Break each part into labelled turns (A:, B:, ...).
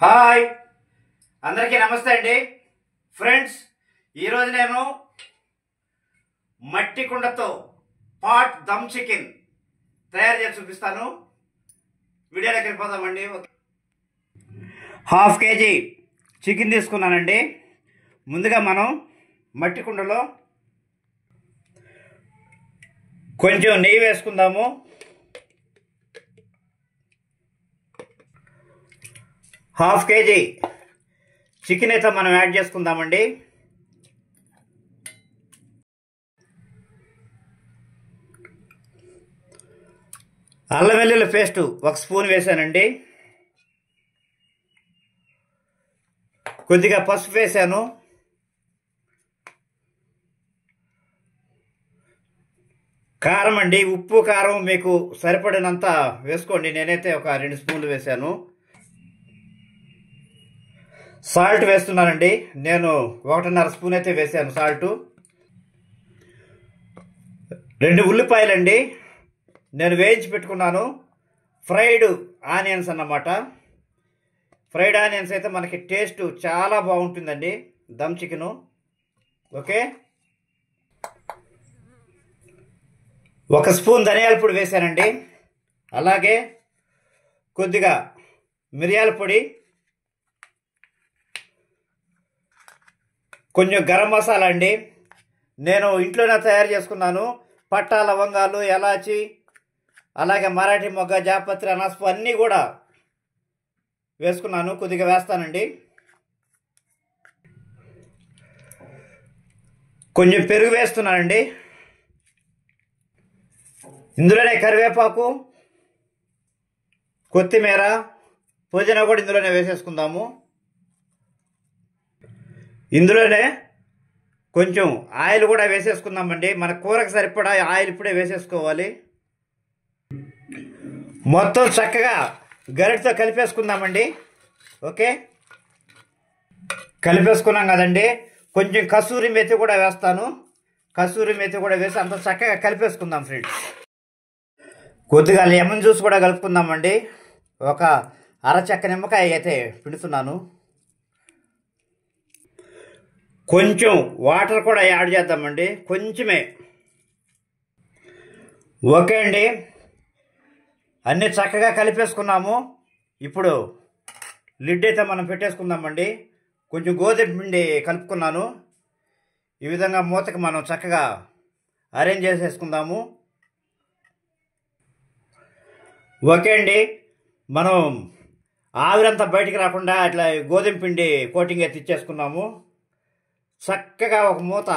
A: Hi అందరికీ నమస్తే అండి ఫ్రెండ్స్. ఈరోజు నేను మట్టి కుండతో పాట్ దమ్ చికెన్ తయారు చేసి చూపిస్తాను. వీడియోలోకి వెళ్ళిపోదామండి. హాఫ్ కేజీ చికెన్ తీసుకున్నానండి. ముందుగా మనం మట్టి కుండలో కొంచెం నెయ్యి వేసుకుందాము. హాఫ్ కేజీ చికెన్ అయితే మనం యాడ్ చేసుకుందామండి. అల్లం వెల్లుల్లి పేస్ట్ 1 స్పూన్ వేసానండి. కొద్దిగా పసుపు వేసాను. కారం అండి, ఉప్పు కారం మీకు సరిపడినంత వేసుకోండి. నేనైతే ఒక 2 స్పూన్లు వేసాను. సాల్ట్ వేస్తున్నానండి. నేను 1.5 స్పూన్ అయితే వేసాను సాల్ట్. 2 ఉల్లిపాయలండి నేను వేయించి పెట్టుకున్నాను. ఫ్రైడ్ ఆనియన్స్ అన్నమాట. ఫ్రైడ్ ఆనియన్స్ అయితే మనకి టేస్ట్ చాలా బాగుంటుందండి దమ్ చికెను. ఓకే, 1 స్పూన్ ధనియాల పొడి వేసానండి. అలాగే కొద్దిగా మిరియాల పొడి, కొంచెం గరం మసాలా అండి. నేను ఇంట్లోనే తయారు చేసుకున్నాను. పట్టా, లవంగాలు, ఎలాచి, అలాగే మరాఠీ మొగ్గ, జాపత్రి, అనాసపు అన్నీ కూడా వేసుకున్నాను. కొద్దిగా వేస్తానండి. కొంచెం పెరుగు వేస్తున్నానండి. ఇందులోనే కరివేపాకు, కొత్తిమీర, పుదీనా కూడా ఇందులోనే వేసేసుకుందాము. ఇందులోనే కొంచెం ఆయిల్ కూడా వేసేసుకుందామండి. మన కూరకు సరిపడా ఆయిల్ ఇప్పుడే వేసేసుకోవాలి. మొత్తం చక్కగా గరిటతో కలిపేసుకుందామండి. ఓకే, కలిపేసుకున్నాం కదండి. కొంచెం కసూరి మెతి కూడా వేస్తాను. కసూరి మెతి కూడా వేసి అంత చక్కగా కలిపేసుకుందాం ఫ్రెండ్స్. కొద్దిగా లెమన్ జ్యూస్ కూడా కలుపుకుందామండి. ఒక అరచెక్క నిమ్మకాయ అయితే పిండుతున్నాను. కొంచెం వాటర్ కూడా యాడ్ చేద్దామండి, కొంచెమే. ఓకే అండి, అన్నీ చక్కగా కలిపేసుకున్నాము. ఇప్పుడు లిడ్ అయితే మనం పెట్టేసుకుందామండి. కొంచెం గోధుమ పిండి కలుపుకున్నాను. ఈ విధంగా మూతకి మనం చక్కగా అరేంజ్ చేసేసుకుందాము. ఓకే అండి, మనం ఆవిరంతా బయటికి రాకుండా ఇట్లా గోధుమ పిండి కోటింగ్ అయితే ఇచ్చేసుకున్నాము. చక్కగా ఒక మూత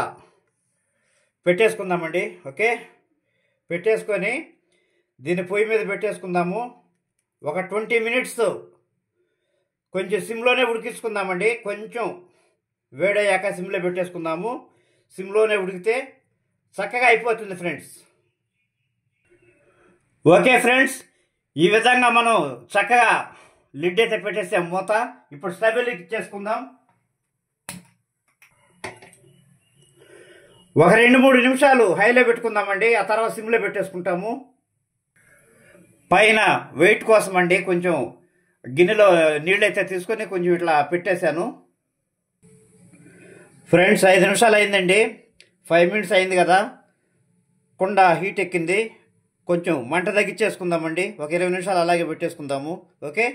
A: పెట్టేసుకుందామండి. ఓకే, పెట్టేసుకొని దీన్ని పొయ్యి మీద పెట్టేసుకుందాము. ఒక 20 మినిట్స్ కొంచెం సిమ్లోనే ఉడికించుకుందామండి. కొంచెం వేడయ్యాక సిమ్లో పెట్టేసుకుందాము. సిమ్లోనే ఉడికితే చక్కగా అయిపోతుంది ఫ్రెండ్స్. ఓకే ఫ్రెండ్స్, ఈ విధంగా మనం చక్కగా లిడ్ అయితే పెట్టేసాం మూత. ఇప్పుడు స్టవ్ వెలిగించేసుకుందాం. ఒక 2-3 నిమిషాలు హైలో పెట్టుకుందామండి. ఆ తర్వాత సిమ్లో పెట్టేసుకుంటాము. పైన వెయిట్ కోసం అండి కొంచెం గిన్నెలో నీళ్ళు అయితే తీసుకొని కొంచెం ఇట్లా పెట్టేశాను. ఫ్రెండ్స్, 5 నిమిషాలు అయిందండి. 5 మినిట్స్ అయింది కదా. కుండ హీట్ ఎక్కింది. కొంచెం మంట తగ్గించేసుకుందామండి. ఒక 20 నిమిషాలు అలాగే పెట్టేసుకుందాము. ఓకే,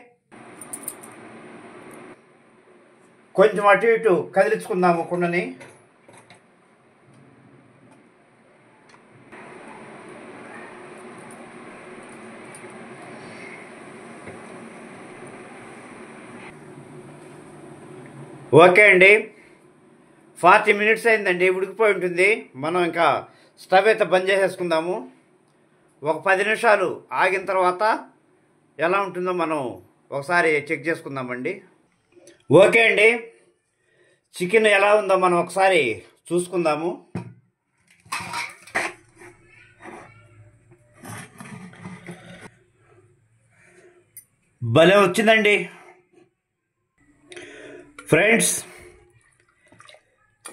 A: కొంచెం అటు ఇటు కదిలించుకుందాము కుండని. ఓకే అండి, 40 మినిట్స్ అయిందండి. ఉడికిపోయి ఉంటుంది. మనం ఇంకా స్టవ్ అయితే బంద్ చేసేసుకుందాము. ఒక 10 నిమిషాలు ఆగిన తర్వాత ఎలా ఉంటుందో మనం ఒకసారి చెక్ చేసుకుందామండి. ఓకే అండి, చికెన్ ఎలా ఉందో మనం ఒకసారి చూసుకుందాము. భలే వచ్చిందండి friends.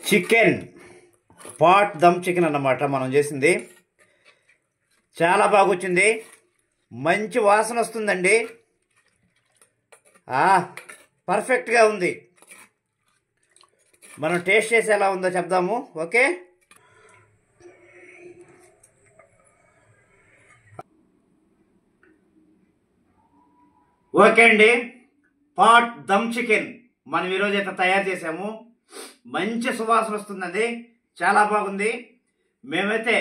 A: Chicken pot dum chicken అన్నమాట మనం చేసింది. చాలా బాగా వచ్చింది. మంచి వాసన వస్తుందండి. పర్ఫెక్ట్గా ఉంది. మనం టేస్ట్ చేసి ఎలా ఉందో చెప్దాము. ఓకే, ఓకే అండి. పాట్ దమ్ చికెన్ మనం ఈరోజు అయితే తయారు చేసాము. మంచి సువాసన వస్తుందండి, చాలా బాగుంది. మేమైతే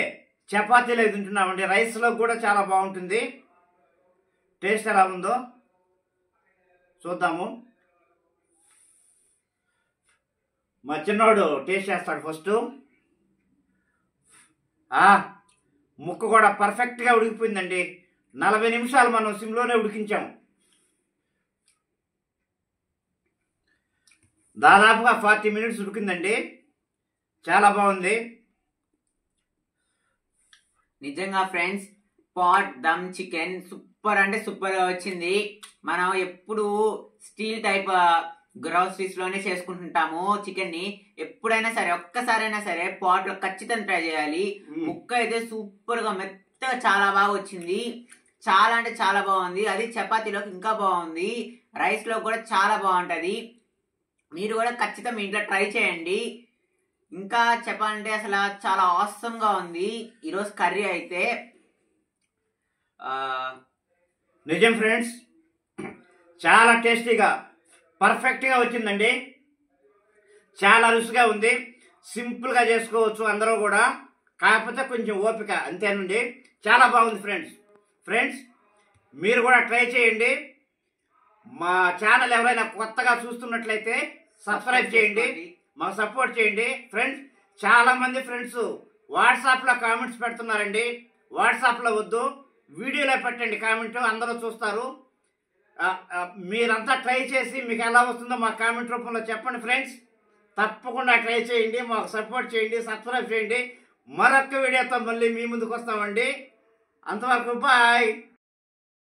A: చపాతీలో తింటున్నామండి, రైస్లో కూడా చాలా బాగుంటుంది. టేస్ట్ ఎలా ఉందో చూద్దాము. మా చిన్నోడు టేస్ట్ చేస్తాడు ఫస్ట్. ముక్క కూడా పర్ఫెక్ట్గా ఉడికిపోయిందండి. 40 నిమిషాలు మనం సిమ్లోనే ఉడికించాము. దాదాపుగా 40 మినిట్స్ ఉడికిందండి, చాలా బాగుంది.
B: నిజంగా friends, pot dum chicken super అంటే సూపర్గా వచ్చింది. మనం ఎప్పుడు స్టీల్ టైప్ గ్రోసరీస్ లోనే చేసుకుంటుంటాము చికెన్ ని. ఎప్పుడైనా సరే ఒక్కసారైనా సరే పాట్ లో ఖచ్చితంగా ట్రై చేయాలి. ముక్క అయితే సూపర్ గా మెత్తగా చాలా బాగా వచ్చింది. చాలా అంటే చాలా బాగుంది. అది చపాతీలోకి ఇంకా బాగుంది, రైస్ లో కూడా చాలా బాగుంటది. మీరు కూడా ఖచ్చితంగా మీ ఇంట్లో ట్రై చేయండి. ఇంకా చెప్పాలంటే అసలు చాలా ఆసమ్ గా ఉంది ఈరోజు కర్రీ అయితే.
A: నిజం ఫ్రెండ్స్, చాలా టేస్టీగా పర్ఫెక్ట్గా వచ్చిందండి. చాలా రుచిగా ఉంది. సింపుల్గా చేసుకోవచ్చు అందరూ కూడా, కాకపోతే కొంచెం ఓపిక అంతేనండి. చాలా బాగుంది ఫ్రెండ్స్ మీరు కూడా ట్రై చేయండి. మా ఛానల్ ఎవరైనా కొత్తగా చూస్తున్నట్లయితే సబ్స్క్రైబ్ చేయండి, మాకు సపోర్ట్ చేయండి. ఫ్రెండ్స్, చాలామంది ఫ్రెండ్స్ వాట్సాప్లో కామెంట్స్ పెడుతున్నారండి. వాట్సాప్లో వద్దు, వీడియోలో పెట్టండి కామెంట్, అందరూ చూస్తారు. మీరంతా ట్రై చేసి మీకు ఎలా వస్తుందో మా కామెంట్ రూపంలో చెప్పండి ఫ్రెండ్స్. తప్పకుండా ట్రై చేయండి, మాకు సపోర్ట్ చేయండి, సబ్స్క్రైబ్ చేయండి. మరొక వీడియోతో మళ్ళీ మీ ముందుకు వస్తామండి. అంతవరకు బాయ్.